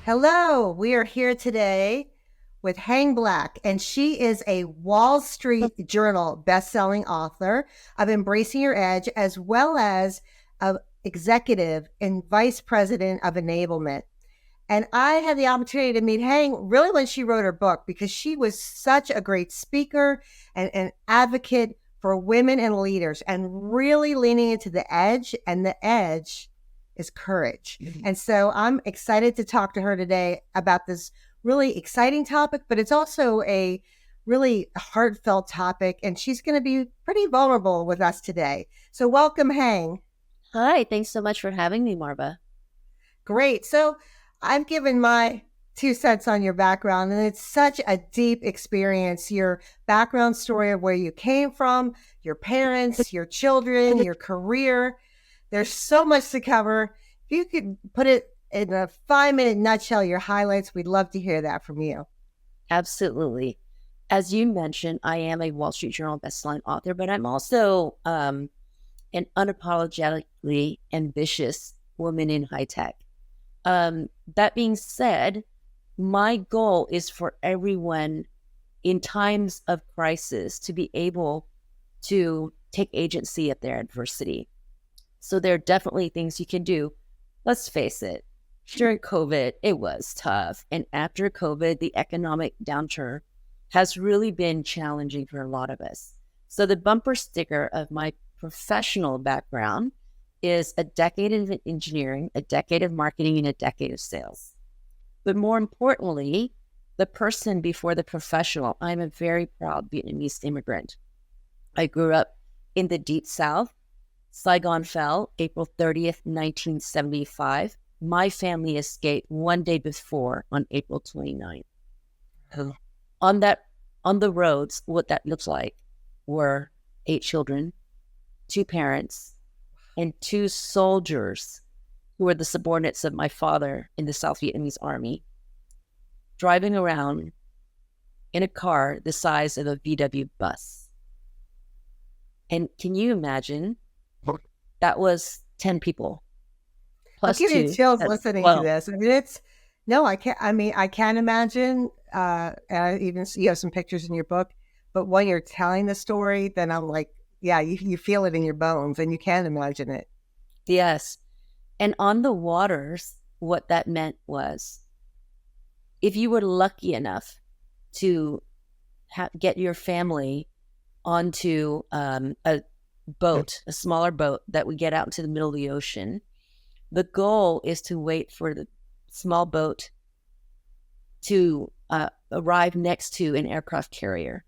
Hello, we are here today with Hang Black, and she is a Wall Street Journal best-selling author of Embracing Your Edge, as well as an executive and vice president of enablement. And I had the opportunity to meet Hang really when she wrote her book because she was such a great speaker and an advocate for women and leaders and really leaning into the edge. And the edge is courage. And so I'm excited to talk to her today about this really exciting topic, but it's also a really heartfelt topic. And she's going to be pretty vulnerable with us today. So welcome, Hang. Hi, thanks so much for having me, Marva. Great. So I've given my 2 cents on your background, and it's such a deep experience. Your background story of where you came from, your parents, your children, your career. There's so much to cover. If you could put it in a 5-minute nutshell, your highlights, we'd love to hear that from you. Absolutely. As you mentioned, I am a Wall Street Journal bestselling author, but I'm also an unapologetically ambitious woman in high tech. That being said, my goal is for everyone in times of crisis to be able to take agency of their adversity. So there are definitely things you can do. Let's face it, during COVID, it was tough. And after COVID, the economic downturn has really been challenging for a lot of us. So the bumper sticker of my professional background is a decade of engineering, a decade of marketing, and a decade of sales. But more importantly, the person before the professional, I'm a very proud Vietnamese immigrant. I grew up in the Deep South. Saigon fell April 30th, 1975. My family escaped one day before on April 29th. Oh. On the roads, what that looks like were 8 children, 2 parents, and 2 soldiers who were the subordinates of my father in the South Vietnamese army, driving around in a car the size of a VW bus. And can you imagine? That was 10 people. I'll Plus give you 2. chills That's listening to 12. this. I mean, I can't, I can't imagine, and I even, you have some pictures in your book, but when you're telling the story, then I'm like, yeah, you feel it in your bones and you can imagine it. Yes. And on the waters, what that meant was if you were lucky enough to get your family onto a boat, a smaller boat that would get out into the middle of the ocean, the goal is to wait for the small boat to arrive next to an aircraft carrier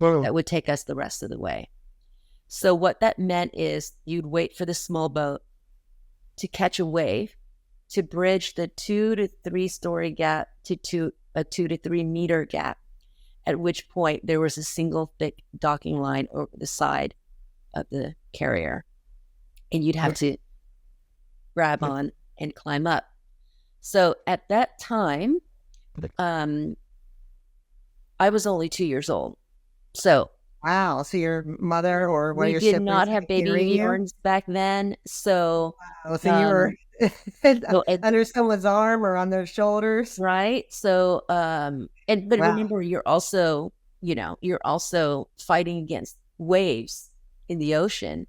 that would take us the rest of the way. So what that meant is you'd wait for the small boat to catch a wave, to bridge the 2 to 3 story gap to a 2 to 3 meter gap, at which point there was a single thick docking line over the side of the carrier. And you'd have to grab on and climb up. So at that time, I was only 2 years old. So Wow. So your mother or one of we your did siblings not have baby carrying you? Bjorns back then. So, Wow. So you were um, so it, under someone's arm or on their shoulders? right. So, but Wow. remember, you're also fighting against waves in the ocean.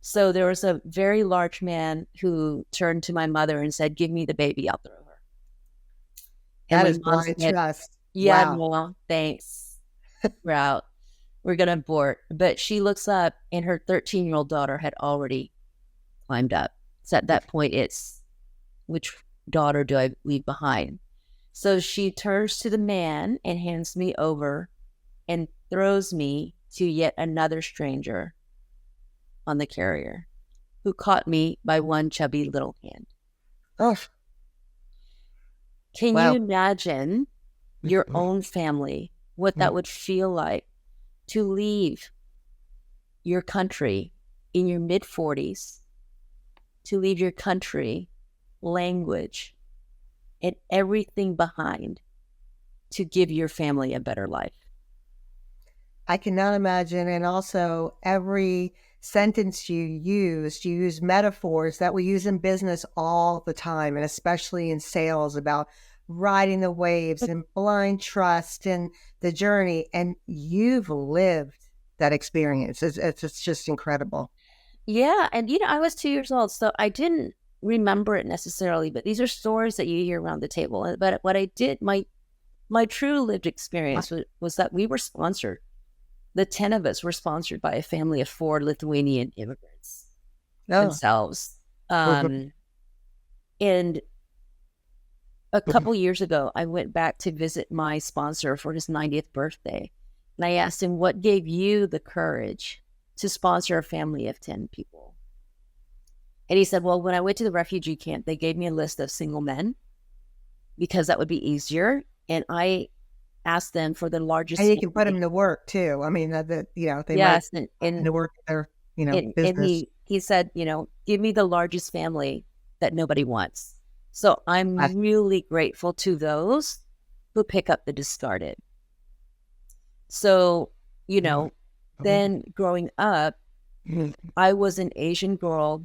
So there was a very large man who turned to my mother and said, "Give me the baby, I'll throw her." And That my is mom blind said, trust. "Yeah, Wow. no, thanks. We're out. We're going to abort." But she looks up and her 13-year-old daughter had already climbed up. So at that point, it's which daughter do I leave behind? So she turns to the man and hands me over and throws me to yet another stranger on the carrier who caught me by one chubby little hand. Oh, Can you wow. imagine your own family, what that would feel like to leave your country in your mid 40s, to leave your country, language, and everything behind to give your family a better life? I cannot imagine. And also, every sentence you used. You use metaphors that we use in business all the time, and especially in sales, about riding the waves and blind trust and the journey. And you've lived that experience. It's just incredible. Yeah. And, you know, I was 2 years old, so I didn't remember it necessarily, but these are stories that you hear around the table. But what I did, my true lived experience was that we were sponsored. The 10 of us were sponsored by a family of 4 Lithuanian immigrants Oh, themselves. And a couple years ago, I went back to visit my sponsor for his 90th birthday. And I asked him, what gave you the courage to sponsor a family of 10 people? And he said, well, when I went to the refugee camp, they gave me a list of single men because that would be easier. And I asked them for the largest. and you can put them to work too. I mean, they might Yes. And to work their, and business. he said, you know, give me the largest family that nobody wants. So I'm really grateful to those who pick up the discarded. So, you know, then growing up, I was an Asian girl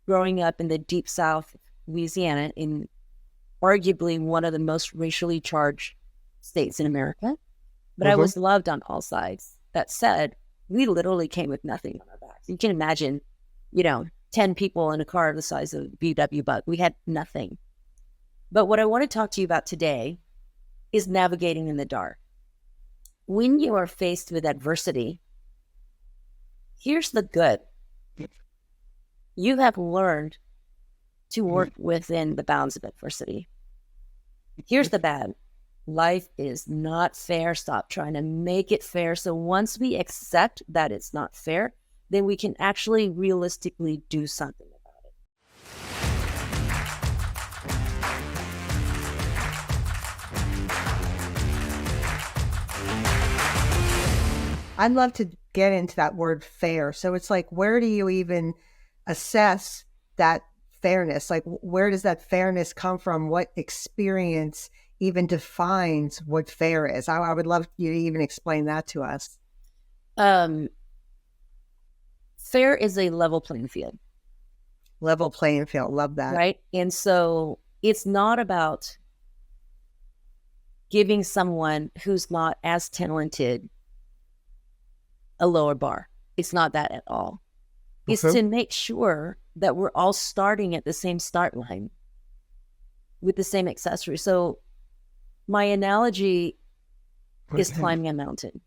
growing up in the deep South, Louisiana, in arguably one of the most racially charged states in America. But I was loved on all sides. That said, we literally came with nothing on our backs. You can imagine, 10 people in a car the size of a VW bug. We had nothing. But what I want to talk to you about today is navigating in the dark. When you are faced with adversity, here's the good. You have learned to work within the bounds of adversity. Here's the bad. Life is not fair. Stop trying to make it fair. So once we accept that it's not fair, then we can actually realistically do something about it. I'd love to get into that word fair. So it's like, where do you even assess that fairness? Like, where does that fairness come from? What experience even defines what fair is? I would love you to even explain that to us. Fair is a level playing field. Level playing field. Love that. Right? And so it's not about giving someone who's not as talented a lower bar. It's not that at all. It's to make sure that we're all starting at the same start line with the same accessory. So my analogy is climbing a mountain.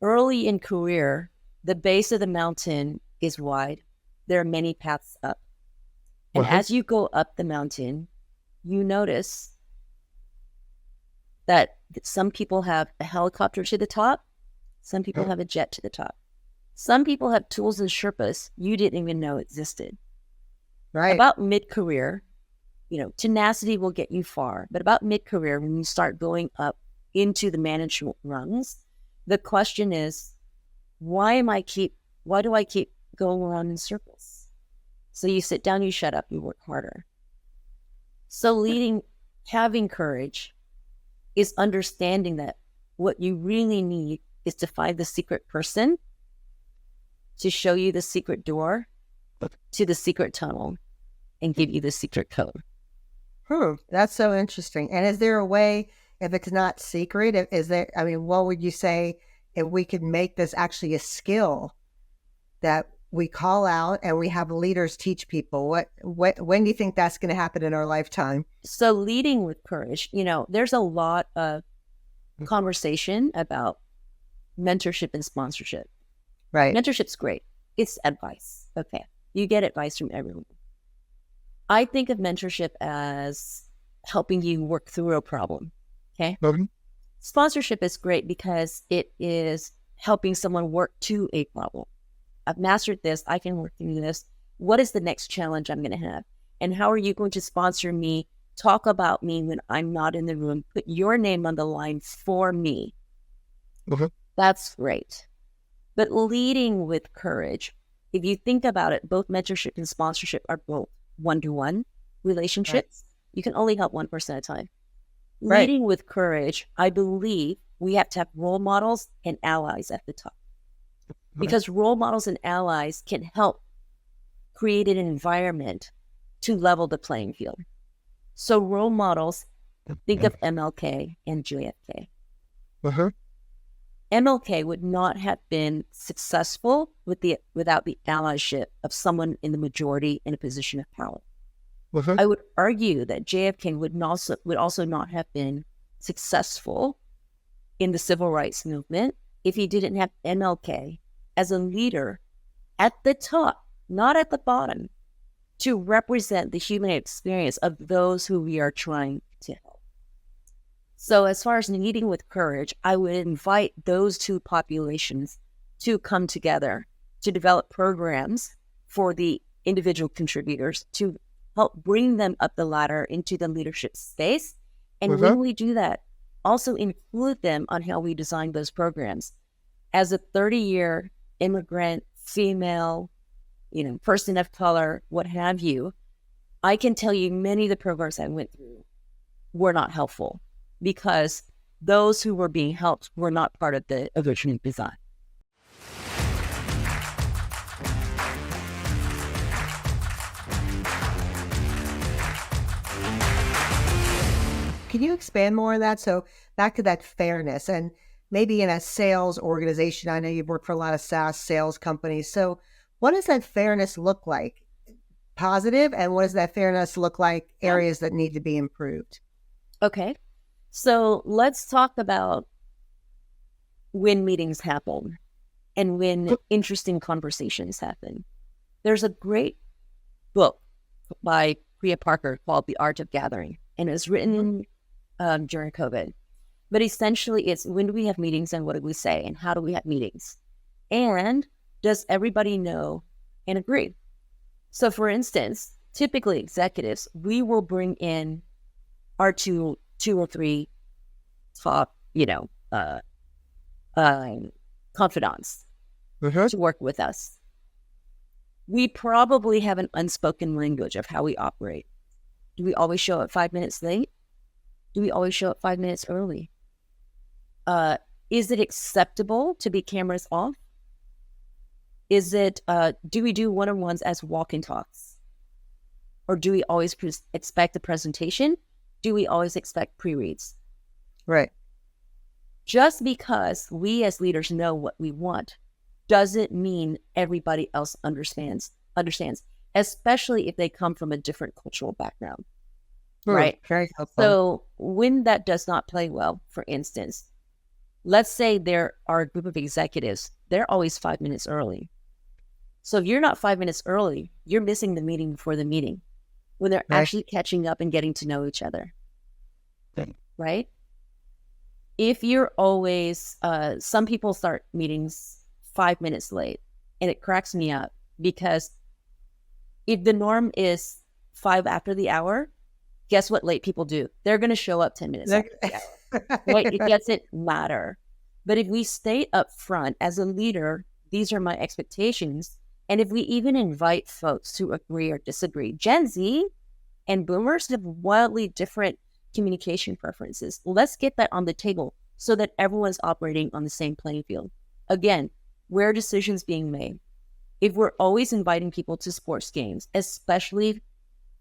Early in career, the base of the mountain is wide. There are many paths up. And as you go up the mountain, you notice that some people have a helicopter to the top. Some people have a jet to the top. Some people have tools and Sherpas you didn't even know existed. Right. About mid-career, tenacity will get you far. But about mid-career, when you start going up into the management rungs, the question is, why do I keep going around in circles? So you sit down, you shut up, you work harder. So having courage is understanding that what you really need is to find the secret person to show you the secret door to the secret tunnel and give you the secret code. That's so interesting. And is there a way, if it's not secret, what would you say if we could make this actually a skill that we call out and we have leaders teach people? When do you think that's going to happen in our lifetime? So leading with courage, there's a lot of conversation about mentorship and sponsorship. Right. Mentorship's great. It's advice. Okay. You get advice from everyone. I think of mentorship as helping you work through a problem. Okay. Sponsorship is great because it is helping someone work to a problem. I've mastered this. I can work through this. What is the next challenge I'm going to have? And how are you going to sponsor me? Talk about me when I'm not in the room. Put your name on the line for me. That's great. But leading with courage, if you think about it, both mentorship and sponsorship are both one-to-one relationships. Right. You can only help one person at a time. Right. Leading with courage, I believe we have to have role models and allies at the top. because role models and allies can help create an environment to level the playing field. So role models, think of MLK and JFK. MLK would not have been successful without the allyship of someone in the majority in a position of power. I would argue that JFK would also not have been successful in the civil rights movement if he didn't have MLK as a leader at the top, not at the bottom, to represent the human experience of those who we are trying to help. So as far as leading with courage, I would invite those two populations to come together to develop programs for the individual contributors to help bring them up the ladder into the leadership space. And when we do that, also include them on how we design those programs. As a 30-year immigrant, female, person of color, what have you, I can tell you many of the programs I went through were not helpful because those who were being helped were not part of the original design. Can you expand more on that? So back to that fairness, and maybe in a sales organization, I know you've worked for a lot of SaaS sales companies. So what does that fairness look like? Positive, and what does that fairness look like? Areas that need to be improved. Okay. So let's talk about when meetings happen and when interesting conversations happen. There's a great book by Priya Parker called The Art of Gathering, and it was written during COVID. But essentially, it's when do we have meetings and what do we say and how do we have meetings? And does everybody know and agree? So for instance, typically executives, we will bring in our two or three top, confidants to work with us. We probably have an unspoken language of how we operate. Do we always show up 5 minutes late? Do we always show up 5 minutes early? Is it acceptable to be cameras off? Is it, do we do one-on-ones as walk and talks? Or do we always expect a presentation? Do we always expect pre-reads? Right. Just because we as leaders know what we want doesn't mean everybody else understands, especially if they come from a different cultural background. Right? Very helpful. So when that does not play well, for instance, let's say there are a group of executives, they're always 5 minutes early. So if you're not 5 minutes early, you're missing the meeting before the meeting when they're actually catching up and getting to know each other. Right? If you're always, some people start meetings 5 minutes late, and it cracks me up because if the norm is 5 after the hour, guess what late people do? They're going to show up 10 minutes after the hour. Right? It doesn't matter. But if we stay up front as a leader, these are my expectations. And if we even invite folks to agree or disagree, Gen Z and boomers have wildly different communication preferences. Let's get that on the table so that everyone's operating on the same playing field. Again, where are decisions being made? If we're always inviting people to sports games, especially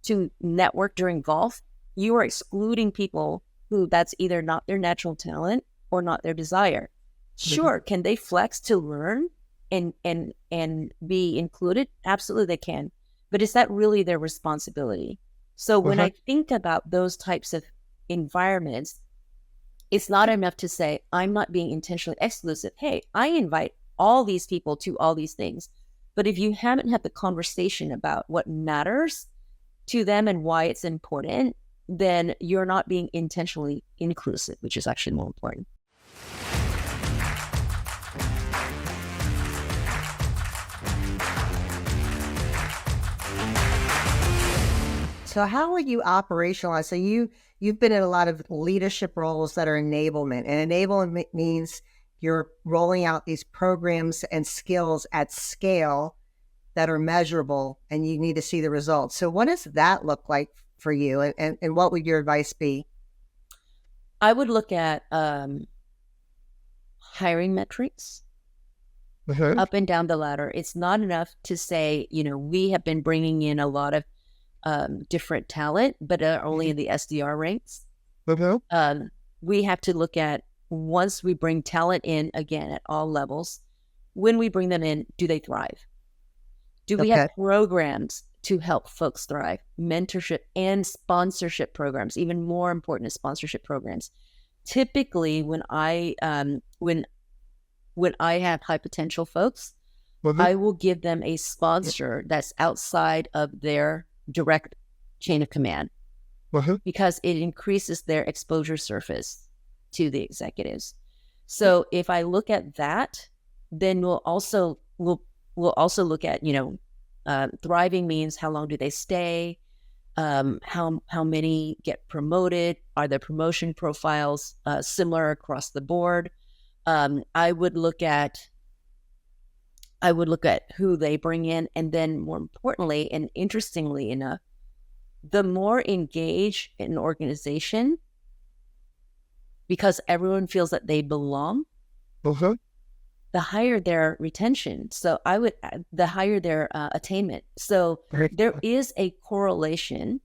to network during golf, you are excluding people who that's either not their natural talent or not their desire. Sure, can they flex to learn and be included? Absolutely they can. But is that really their responsibility? So when I think about those types of environments, it's not enough to say, I'm not being intentionally exclusive. Hey, I invite all these people to all these things. But if you haven't had the conversation about what matters to them and why it's important, then you're not being intentionally inclusive, which is actually more important. So how would you operationalize? So you've been in a lot of leadership roles that are enablement, and enablement means you're rolling out these programs and skills at scale that are measurable, and you need to see the results. So what does that look like for you, and what would your advice be? I would look at hiring metrics, up and down the ladder. It's not enough to say, we have been bringing in a lot of different talent, but only in the SDR ranks. We have to look at, once we bring talent in, again, at all levels, when we bring them in, do they thrive? Do we have programs to help folks thrive? Mentorship and sponsorship programs, even more important is sponsorship programs. Typically, when I have high potential folks, I will give them a sponsor that's outside of their direct chain of command, because it increases their exposure surface to the executives. So if I look at that, then we'll also look at, thriving means how long do they stay, how many get promoted, are their promotion profiles similar across the board. I would look at who they bring in, and then more importantly, and interestingly enough, the more engaged an organization, because everyone feels that they belong, the higher their retention. So the higher their attainment. So there is a correlation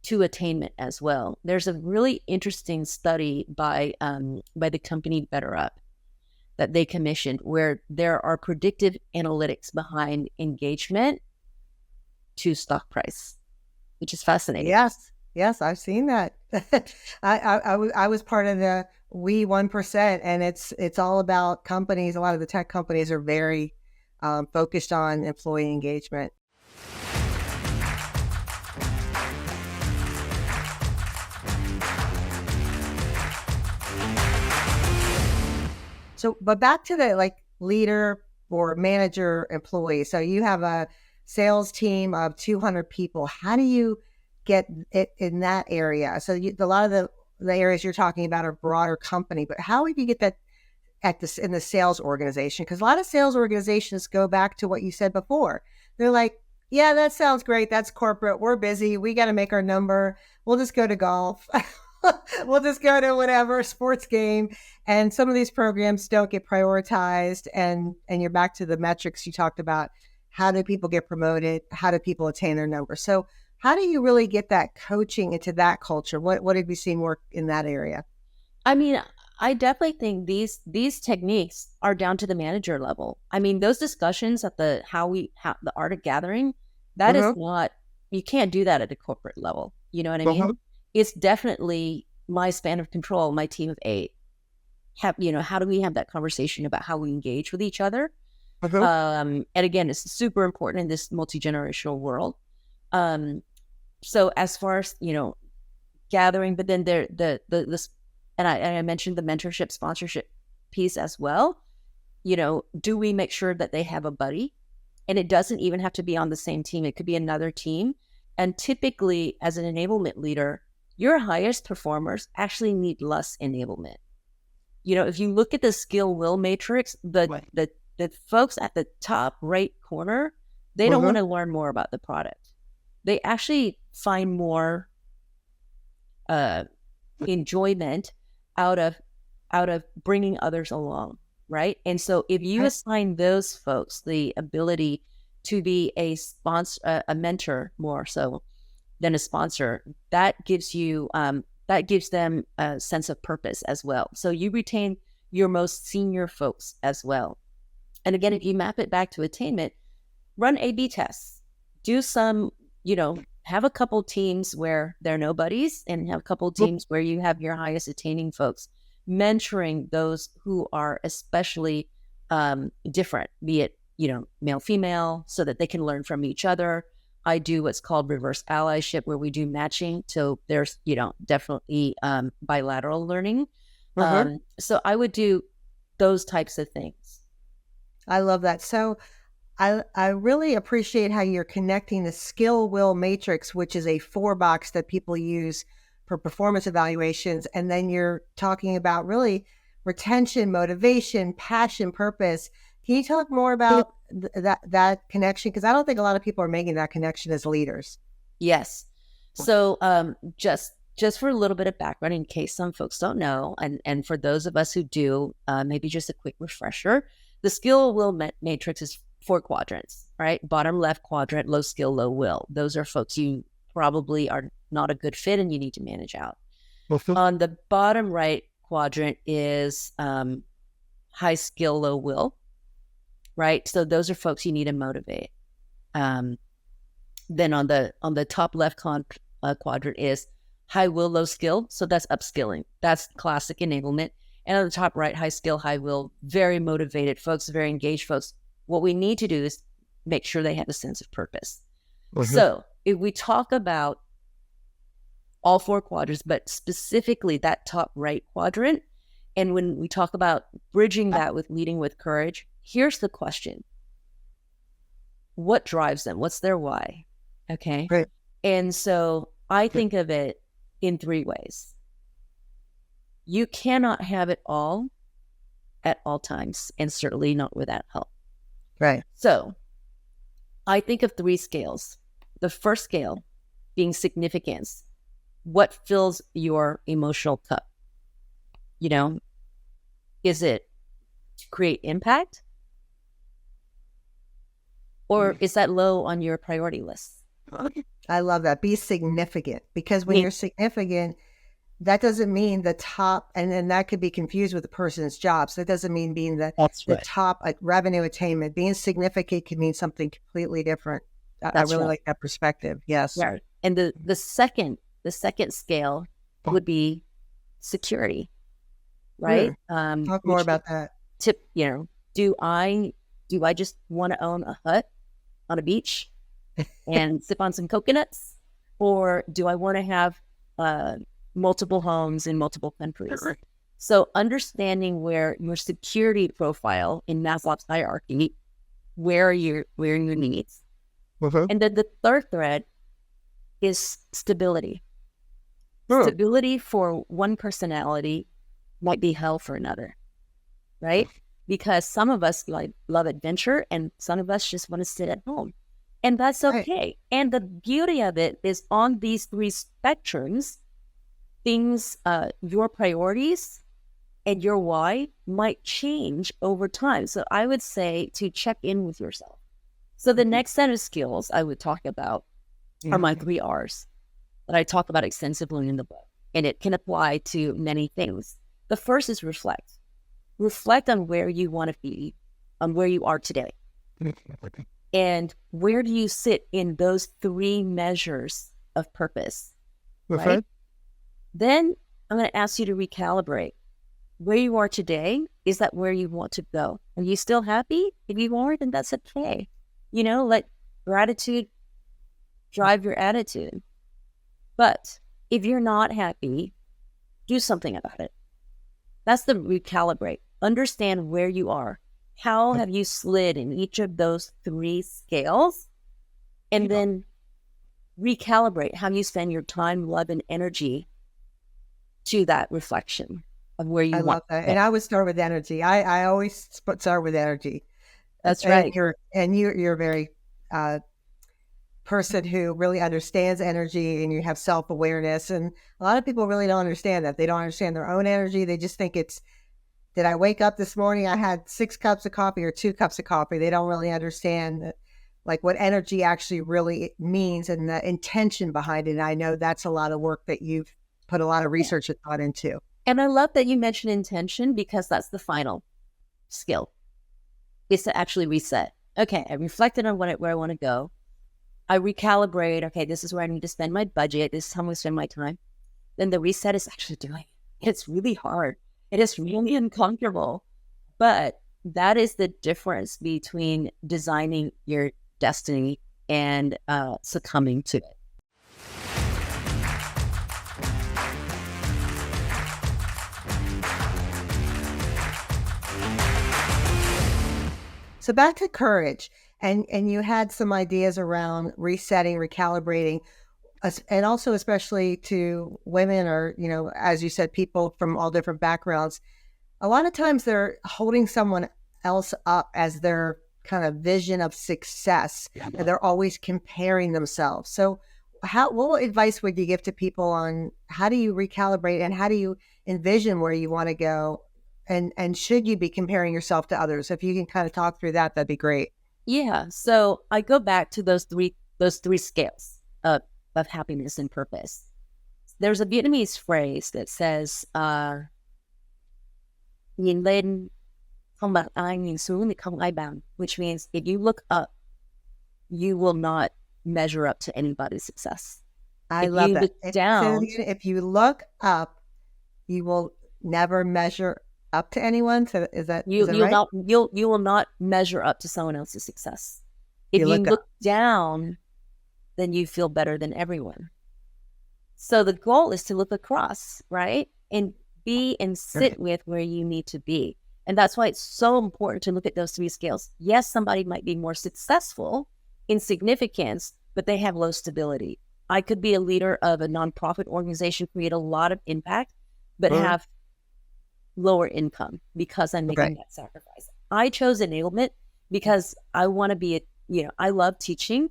to attainment as well. There's a really interesting study by the company BetterUp that they commissioned, where there are predictive analytics behind engagement to stock price, which is fascinating. Yes, I've seen that. I was part of the We 1%, and it's all about companies. A lot of the tech companies are very focused on employee engagement. So, but back to the leader or manager employee. So you have a sales team of 200 people. How do you get it in that area? So a lot of the areas you're talking about are broader company, but how would you get that in the sales organization? Because a lot of sales organizations go back to what you said before. They're like, yeah, that sounds great. That's corporate. We're busy. We got to make our number. We'll just go to golf. We'll just go to whatever sports game. And some of these programs don't get prioritized. And you're back to the metrics you talked about. How do people get promoted? How do people attain their number? So how do you really get that coaching into that culture? What have you seen work in that area? I mean, I definitely think these techniques are down to the manager level. I mean, those discussions at the art of gathering, that is not, you can't do that at a corporate level. You know what I mean? It's definitely my span of control, my team of 8. How do we have that conversation about how we engage with each other? And again, it's super important in this multi-generational world. So as far as, gathering, but then and I mentioned the mentorship sponsorship piece as well. Do we make sure that they have a buddy? And it doesn't even have to be on the same team. It could be another team. And typically, as an enablement leader, your highest performers actually need less enablement. If you look at the skill will matrix, the folks at the top right corner, they don't want to learn more about the product. They actually find more enjoyment out of bringing others along, right? And so if you assign those folks the ability to be a mentor more so than a sponsor, that gives them a sense of purpose as well. So you retain your most senior folks as well. And again, if you map it back to attainment, run A/B tests, do some, have a couple teams where there are nobodies, and have a couple teams where you have your highest attaining folks, mentoring those who are especially different, be it, male, female, so that they can learn from each other. I do what's called reverse allyship, where we do matching. So there's, definitely bilateral learning. So I would do those types of things. I love that. So I really appreciate how you're connecting the skill will matrix, which is a 4-box that people use for performance evaluations. And then you're talking about really retention, motivation, passion, purpose. Can you talk more about that connection? Because I don't think a lot of people are making that connection as leaders. Yes. So just for a little bit of background, in case some folks don't know, and for those of us who do, maybe just a quick refresher. the skill will matrix is 4 quadrants, right? Bottom left quadrant, low skill, low will. Those are folks you probably are not a good fit and you need to manage out. On the bottom right quadrant is high skill, low will, right? So those are folks you need to motivate. Then on the top left quadrant is high will, low skill. So that's upskilling. That's classic enablement. And on the top right, high skill, high will, very motivated folks, very engaged folks. What we need to do is make sure they have a sense of purpose. So if we talk about all 4 quadrants, but specifically that top right quadrant, and when we talk about bridging that with leading with courage, here's the question. What drives them? What's their why? Okay. Right. And so I think of it in 3 ways. You cannot have it all at all times, and certainly not without help. Right. So I think of 3 scales. The first scale being significance. What fills your emotional cup? You know, is it to create impact? Or is that low on your priority list? I love that. Be significant, because when you're significant, that doesn't mean the top, and then that could be confused with the person's job. So it doesn't mean being the top revenue attainment. Being significant can mean something completely different. I really like that perspective. Yes. Yeah. And the second scale would be security, right? Talk more about that. Do I just want to own a hut on a beach and sip on some coconuts, or do I want to have multiple homes in multiple countries? So understanding where your security profile in Maslow's hierarchy, where are your needs, and then the third thread is stability. Stability for one personality might be hell for another, right? Because some of us love adventure and some of us just want to sit at home. And that's okay. Right. And the beauty of it is on these 3 spectrums, things, your priorities and your why might change over time. So I would say to check in with yourself. So the next set of skills I would talk about are my 3 R's that I talk about extensively in the book. And it can apply to many things. The first is reflect. Reflect on where you want to be, on where you are today. And where do you sit in those 3 measures of purpose, right? Then I'm going to ask you to recalibrate. Where you are today, is that where you want to go? Are you still happy? If you aren't, then that's okay. Let gratitude drive your attitude. But if you're not happy, do something about it. That's the recalibrate. Understand where you are. How have you slid in each of those 3 scales? And then recalibrate how you spend your time, love, and energy to that reflection of where you want. I love that. And I would start with energy. I always start with energy. That's right. You're a very person who really understands energy, and you have self-awareness. And a lot of people really don't understand that. They don't understand their own energy. They just think it's, did I wake up this morning, I had 6 cups of coffee or 2 cups of coffee. They don't really understand what energy actually really means and the intention behind it. And I know that's a lot of work that you've put a lot of research and thought into. And I love that you mentioned intention, because that's the final skill, is to actually reset. Okay, I reflected on where I want to go. I recalibrate. Okay, this is where I need to spend my budget. This is how I'm going to spend my time. Then the reset is actually doing it. It's really hard. It is really uncomfortable. But that is the difference between designing your destiny and succumbing to it. So back to courage, and you had some ideas around resetting, recalibrating, and also especially to women, or, as you said, people from all different backgrounds. A lot of times they're holding someone else up as their kind of vision of success, and they're always comparing themselves. So what advice would you give to people on how do you recalibrate and how do you envision where you want to go and should you be comparing yourself to others? If you can kind of talk through that, that'd be great. Yeah. So I go back to those three scales of happiness and purpose. There's a Vietnamese phrase that says, nhìn lên không bằng ai, nhìn xuống thì không ai bằng, which means if you look up, you will not measure up to anybody's success. I If love you that. look down, If you look up, you will never measure up to anyone. So is that right? you will not measure up to someone else's success. If You you look up. look down, then you feel better than everyone. So the goal is to look across, right? And be and sit with where you need to be. And that's why it's so important to look at those three scales. Yes, somebody might be more successful in significance, but they have low stability. I could be a leader of a nonprofit organization, create a lot of impact, but have lower income because I'm making that sacrifice. I chose enablement because I want to be I love teaching,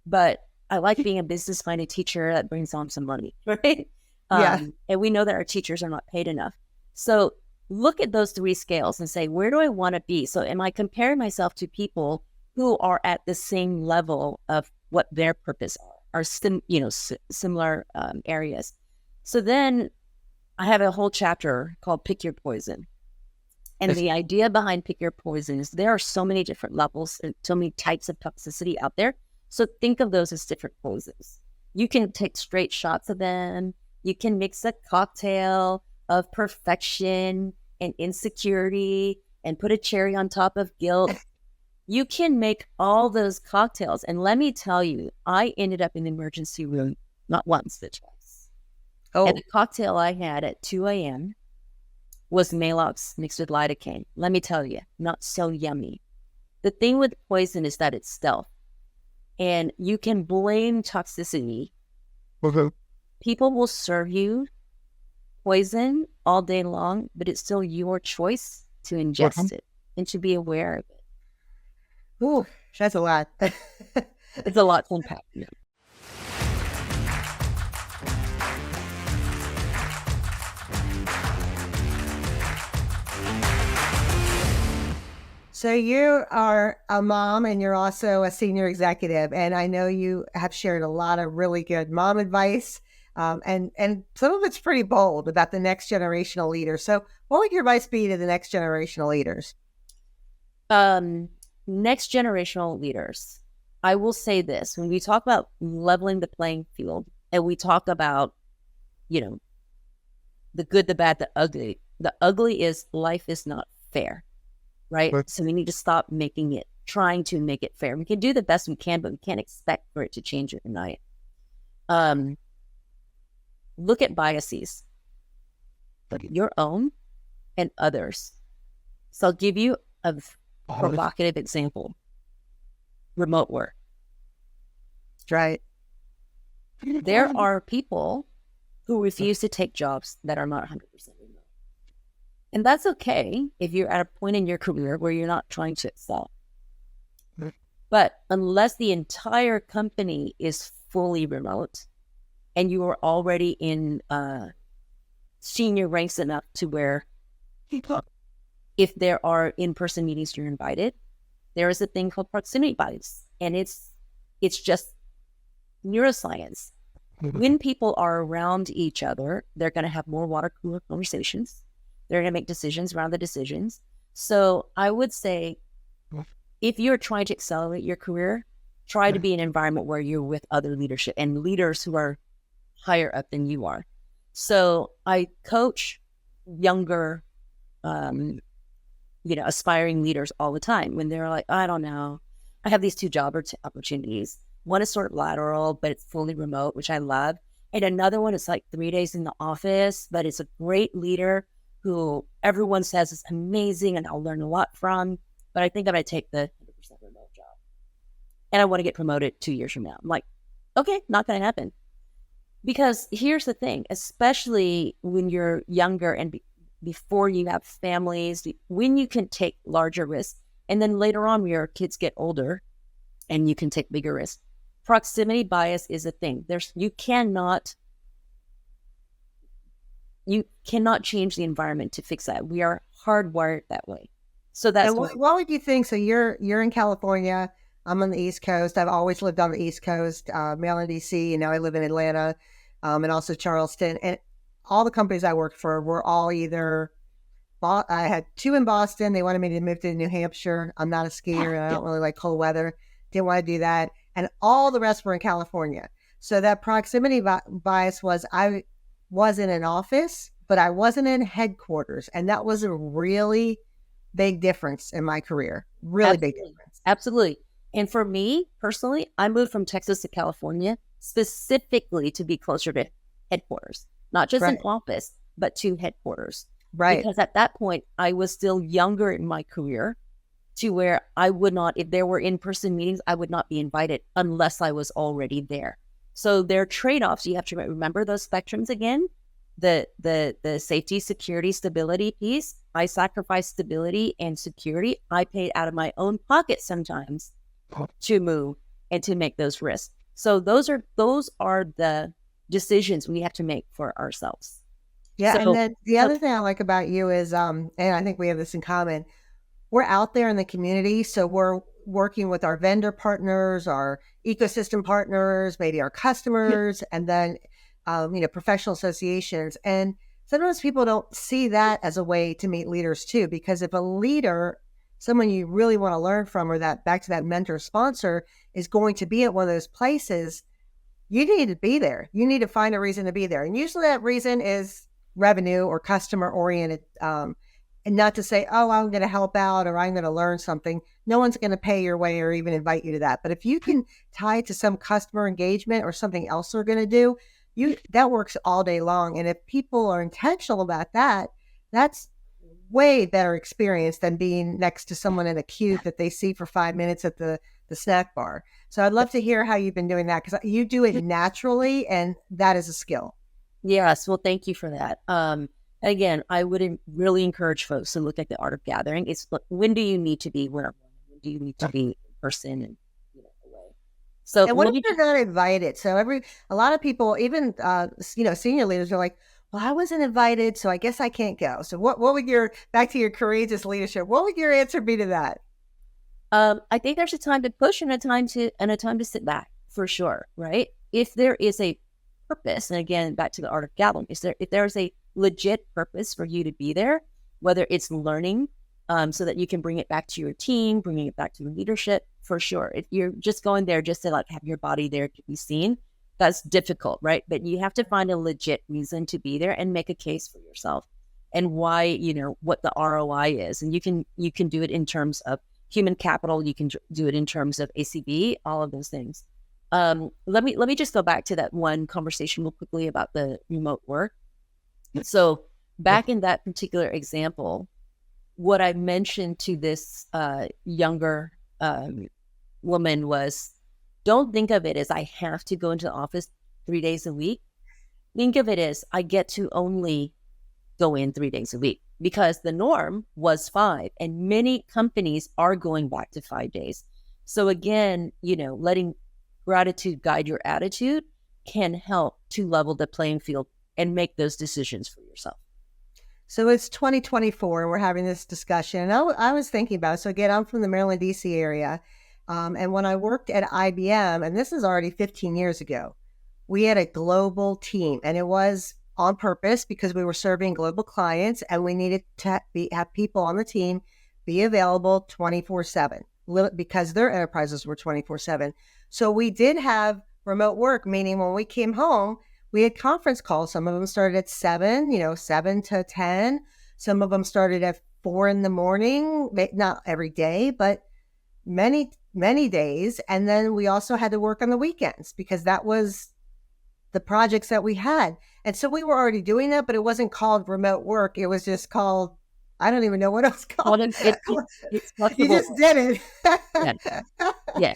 but I like being a business-minded teacher that brings on some money, right? And we know that our teachers are not paid enough. So look at those three scales and say, where do I want to be? So am I comparing myself to people who are at the same level of what their purpose are similar areas? So then I have a whole chapter called Pick Your Poison. And the idea behind Pick Your Poison is there are so many different levels and so many types of toxicity out there. So think of those as different poisons. You can take straight shots of them. You can mix a cocktail of perfection and insecurity and put a cherry on top of guilt. You can make all those cocktails. And let me tell you, I ended up in the emergency room not once, but twice. Oh, And the cocktail I had at 2 a.m. was Maalox mixed with lidocaine. Let me tell you, not so yummy. The thing with poison is that it's stealth. And you can blame toxicity. People will serve you poison all day long, but it's still your choice to ingest it and to be aware of it. ooh, that's a lot. It's a lot to unpack. Yeah. So you are a mom and you're also a senior executive. And I know you have shared a lot of really good mom advice. And some of it's pretty bold about the next generational leaders. So what would your advice be to the next generational leaders? Next generational leaders, I will say this. When we talk about leveling the playing field and we talk about, the good, the bad, the ugly is life is not fair. Right? So we need to stop trying to make it fair. We can do the best we can, but we can't expect for it to change overnight. Look at biases, your own and others. So I'll give you a provocative example. Remote work. Right. There are people who refuse to take jobs that are not 100% remote. And that's okay if you're at a point in your career where you're not trying to excel. But unless the entire company is fully remote and you are already in senior ranks enough to where if there are in-person meetings you're invited, there is a thing called proximity bias. And it's just neuroscience. When people are around each other, they're going to have more water cooler conversations. They're going to make decisions around the decisions. So I would say if you're trying to accelerate your career, try to be in an environment where you're with other leadership and leaders who are higher up than you are. So I coach younger, aspiring leaders all the time when they're like, I don't know, I have these two job opportunities. One is sort of lateral, but it's fully remote, which I love. And another one is like 3 days in the office, but it's a great leader who everyone says is amazing and I'll learn a lot from, but I think I'm going to take the 100% remote job. And I want to get promoted 2 years from now. I'm like, okay, not going to happen. Because here's the thing, especially when you're younger and before you have families, when you can take larger risks, and then later on when your kids get older and you can take bigger risks, proximity bias is a thing. You cannot You cannot change the environment to fix that. We are hardwired that way. So that's And what would you think? So you're in California. I'm on the East Coast. I've always lived on the East Coast, Maryland, DC. You know, I live in Atlanta, and also Charleston. And all the companies I worked for were all either. I had two in Boston. They wanted me to move to New Hampshire. I'm not a skier, and I don't really like cold weather. Didn't want to do that. And all the rest were in California. So that proximity bias was I was in an office, but I wasn't in headquarters, and that was a really big difference in my career. Really big absolutely, difference. absolutely. And for me personally, I moved from Texas to California specifically to be closer to headquarters, not just an Right. office, but to headquarters. Right. Because at that point, I was still younger in my career to where I would not, if there were in person meetings, I would not be invited unless I was already there. So there are trade offs. You have to remember those spectrums again. The safety, security, stability piece. I sacrifice stability and security. I paid out of my own pocket sometimes to move and to make those risks. So those are the decisions we have to make for ourselves. Yeah. And So then the other thing I like about you is, and I think we have this in common, we're out there in the community. So we're working with our vendor partners, our ecosystem partners, maybe our customers, and then, professional associations. And sometimes people don't see that as a way to meet leaders too, because if a leader, someone you really want to learn from, or that back to that mentor sponsor is going to be at one of those places, you need to be there. You need to find a reason to be there. And usually that reason is revenue or customer oriented. And not to say, oh, I'm going to help out or I'm going to learn something. No one's going to pay your way or even invite you to that. But if you can tie it to some customer engagement or something else they're going to do, that works all day long. And if people are intentional about that, that's way better experience than being next to someone in a queue that they see for 5 minutes at the snack bar. So I'd love to hear how you've been doing that, because you do it naturally, and that is a skill. yes, well, thank you for that. Again, I would really encourage folks to look at the art of gathering. It's when do you need to be where? When do you need to be in person and away? So And what let if me you're not invited? So a lot of people, even senior leaders, are like, "Well, I wasn't invited, so I guess I can't go." So what would your, back to your courageous leadership? What would your answer be to that? I think there's a time to push and a time to sit back for sure, right? If there is a purpose, and again, back to the art of gathering, if there's a legit purpose for you to be there, whether it's learning, so that you can bring it back to your team, bringing it back to the leadership, for sure. If you're just going there just to like have your body there to be seen, that's difficult, right? But you have to find a legit reason to be there and make a case for yourself and why, what the ROI is. And you can do it in terms of human capital. You can do it in terms of ACV, all of those things. Let me just go back to that one conversation real quickly about the remote work. So back in that particular example, what I mentioned to this younger woman was, don't think of it as I have to go into the office 3 days a week. Think of it as I get to only go in 3 days a week, because the norm was 5, and many companies are going back to 5 days. So again, letting gratitude guide your attitude can help to level the playing field and make those decisions for yourself. So it's 2024, and we're having this discussion. And I was thinking about it. So again, I'm from the Maryland, DC area. And when I worked at IBM, and this is already 15 years ago, we had a global team, and it was on purpose because we were serving global clients, and we needed to have people on the team be available 24/7 because their enterprises were 24/7. So we did have remote work, meaning when we came home, we had conference calls. Some of them started at 7 to 10. Some of them started at 4 in the morning, not every day, but many, many days. And then we also had to work on the weekends because that was the projects that we had. And so we were already doing that, but it wasn't called remote work. It was just called, I don't even know what it was called. Well, it's You just did it. Yeah.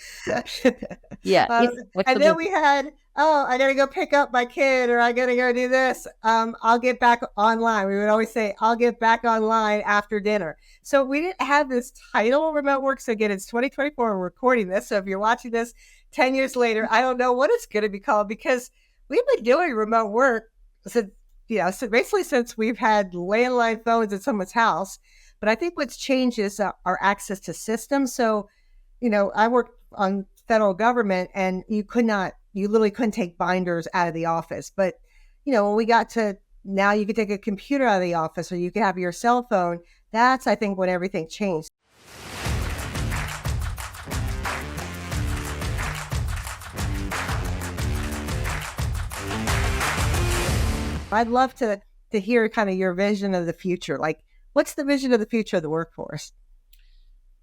Yeah. And then we had, oh, I got to go pick up my kid, or I got to go do this. I'll get back online. We would always say, I'll get back online after dinner. So we didn't have this title, remote work. So again, it's 2024. We're recording this. So if you're watching this 10 years later, I don't know what it's going to be called, because we've been doing remote work since, so basically since we've had landline phones at someone's house, but I think what's changed is our access to systems. So, I worked on federal government, and you literally couldn't take binders out of the office. But, when we got to now, you could take a computer out of the office, or you could have your cell phone. That's, I think, when everything changed. I'd love to hear kind of your vision of the future. Like, what's the vision of the future of the workforce?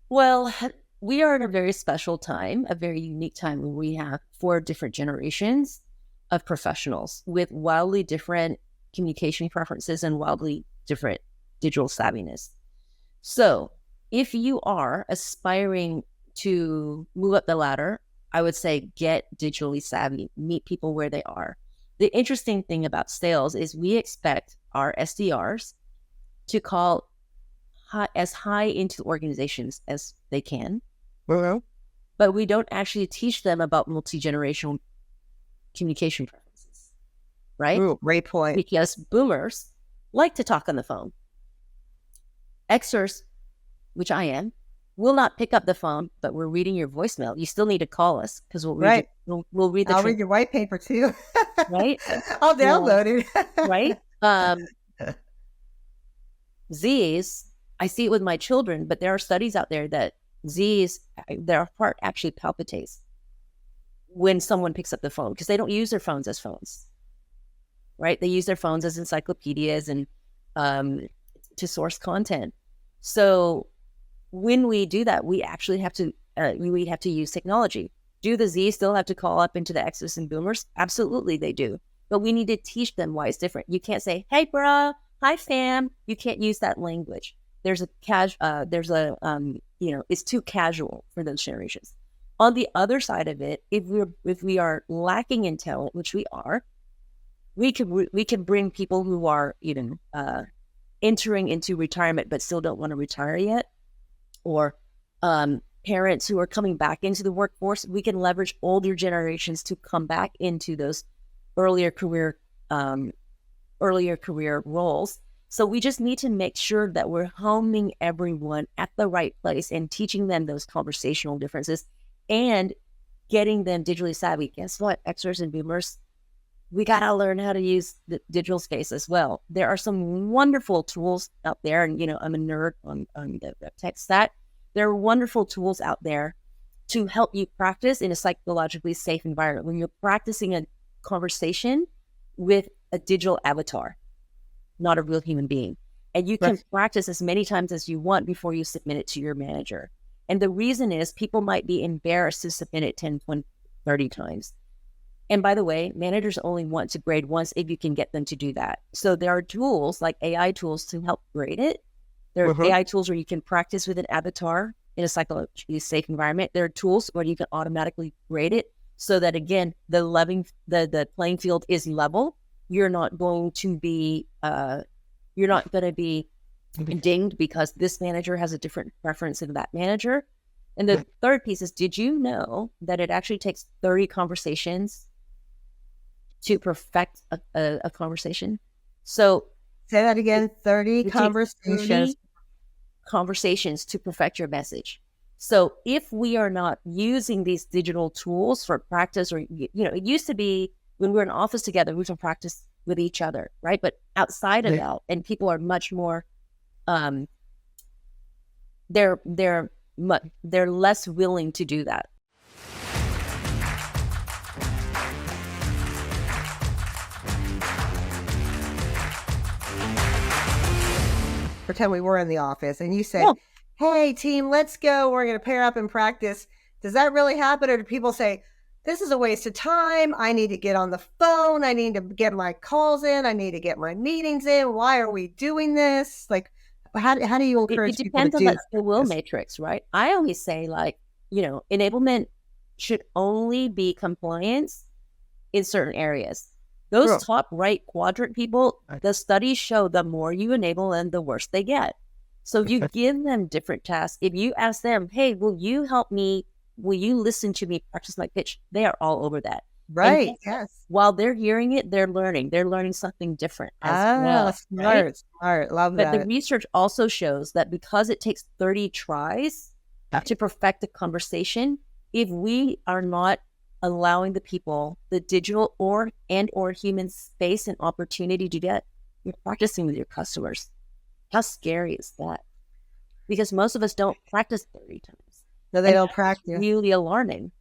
Well, we are in a very special time, a very unique time where we have 4 different generations of professionals with wildly different communication preferences and wildly different digital savviness. So if you are aspiring to move up the ladder, I would say get digitally savvy, meet people where they are. The interesting thing about sales is we expect our SDRs to call as high into organizations as they can, but we don't actually teach them about multi-generational communication preferences, right? Ooh, great point. Because boomers like to talk on the phone. Xers, which I am, will not pick up the phone, but we're reading your voicemail. You still need to call us because we'll read we'll read the I'll read your white paper too. Right? I'll download it. Right? Zs, I see it with my children, but there are studies out there that Zs, their heart actually palpitates when someone picks up the phone because they don't use their phones as phones, right? They use their phones as encyclopedias and to source content. So when we do that, we actually have to use technology. Do the Zs still have to call up into the Xers and Boomers? Absolutely, they do. But we need to teach them why it's different. You can't say, "Hey, bro, hi, fam." You can't use that language. It's too casual for those generations. On the other side of it, if we are lacking in talent, which we are, we can bring people who are entering into retirement but still don't want to retire yet, or parents who are coming back into the workforce. We can leverage older generations to come back into those earlier career roles. So we just need to make sure that we're homing everyone at the right place and teaching them those conversational differences and getting them digitally savvy. Guess what, Xers and Boomers? We got to learn how to use the digital space as well. There are some wonderful tools out there. And, I'm a nerd on the tech stack. There are wonderful tools out there to help you practice in a psychologically safe environment when you're practicing a conversation with a digital avatar, not a real human being. And you can practice as many times as you want before you submit it to your manager. And the reason is people might be embarrassed to submit it 10, 20, 30 times. And by the way, managers only want to grade once if you can get them to do that. So there are tools like AI tools to help grade it. There are AI tools where you can practice with an avatar in a psychologically safe environment. There are tools where you can automatically grade it so that, again, the playing field is level. You're not going to be dinged because this manager has a different preference than that manager. And the third piece is, did you know that it actually takes 30 conversations to perfect a conversation? So say that again, 30 conversations to perfect your message. So if we are not using these digital tools for practice, or, it used to be when we were in office together, we can practice with each other, right? But outside of that, and people are much more, they're less willing to do that. Pretend we were in the office and you said, "Hey team, let's go. We're going to pair up and practice." Does that really happen? Or do people say, "This is a waste of time. I need to get on the phone. I need to get my calls in. I need to get my meetings in. Why are we doing this?" Like, how do you encourage people to do this? It depends on the will matrix, right? I always say, enablement should only be compliance in certain areas. Those top right quadrant people, the studies show the more you enable them, the worse they get. So you give them different tasks. If you ask them, "Hey, will you help me? Will you listen to me practice my pitch?" They are all over that. And Right. guess what? Yes. While they're hearing it, they're learning. They're learning something different as Ah, well, right? smart, smart. Love But the that. research also shows that because it takes 30 tries to perfect a conversation, if we are not allowing the people the digital or human space and opportunity to get, you're practicing with your customers. How scary is that? Because most of us don't practice 30 times. No, they And don't that's practice. really alarming.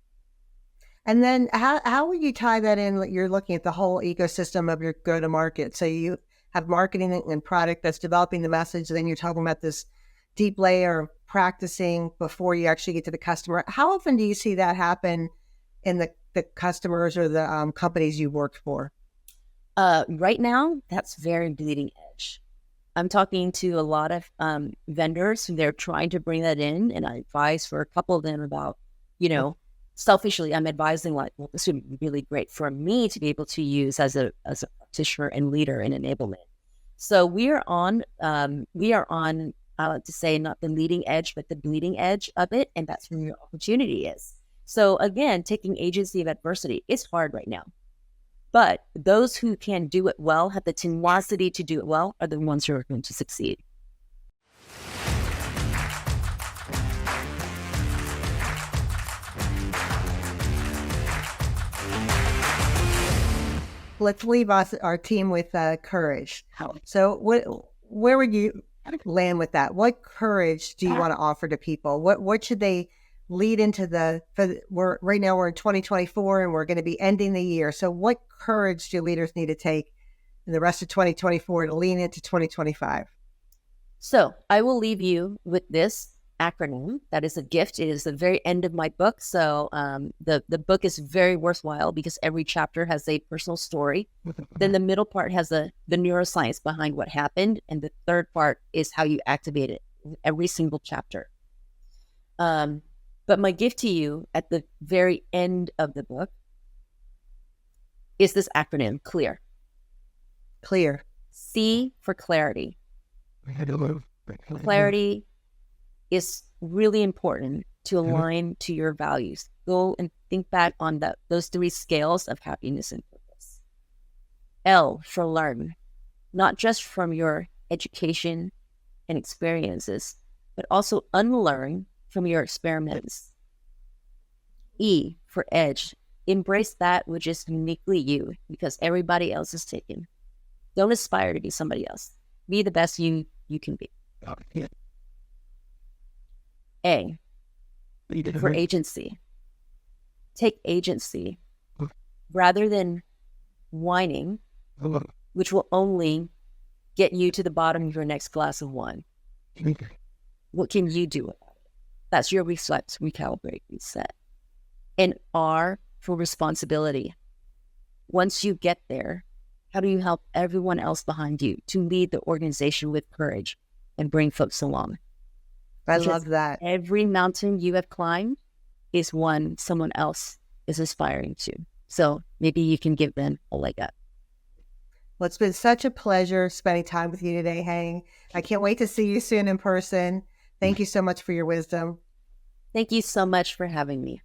And then how would you tie that in? You're looking at the whole ecosystem of your go to market. So you have marketing and product that's developing the message. Then you're talking about this deep layer of practicing before you actually get to the customer. How often do you see that happen in the customers or the companies you worked for? Right now, that's very bleeding edge. I'm talking to a lot of vendors who they're trying to bring that in, and I advise for a couple of them about, selfishly, I'm advising like, well, this would be really great for me to be able to use as a practitioner and leader in enablement. So we are on. I like to say not the leading edge, but the bleeding edge of it, and that's where your opportunity is. So again, taking agency of adversity, it's hard right now. But those who can do it well, have the tenacity to do it well, are the ones who are going to succeed. Let's leave our team with courage. So where would you land with that? What courage do you want to offer to people? What should they lead into right now we're in 2024 and we're going to be ending the year. So what courage do leaders need to take in the rest of 2024 to lean into 2025? So I will leave you with this acronym. That is a gift. It is the very end of my book. So the book is very worthwhile because every chapter has a personal story. Then the middle part has the neuroscience behind what happened. And the third part is how you activate it in every single chapter. But my gift to you at the very end of the book is this acronym, CLEAR. Clear. C for clarity. Clarity is really important to align to your values. Go and think back on those three scales of happiness and purpose. L for learn, not just from your education and experiences, but also unlearn from your experiments. E for edge, embrace that which is uniquely you because everybody else is taken. Don't aspire to be somebody else. Be the best you can be. A for agency. Take agency rather than whining, which will only get you to the bottom of your next glass of wine. What can you do about it? That's your reflect, recalibrate, reset. And R for responsibility. Once you get there, how do you help everyone else behind you to lead the organization with courage and bring folks along? I love that. Every mountain you have climbed is one someone else is aspiring to. So maybe you can give them a leg up. Well, it's been such a pleasure spending time with you today, Hang. I can't wait to see you soon in person. Thank you so much for your wisdom. Thank you so much for having me.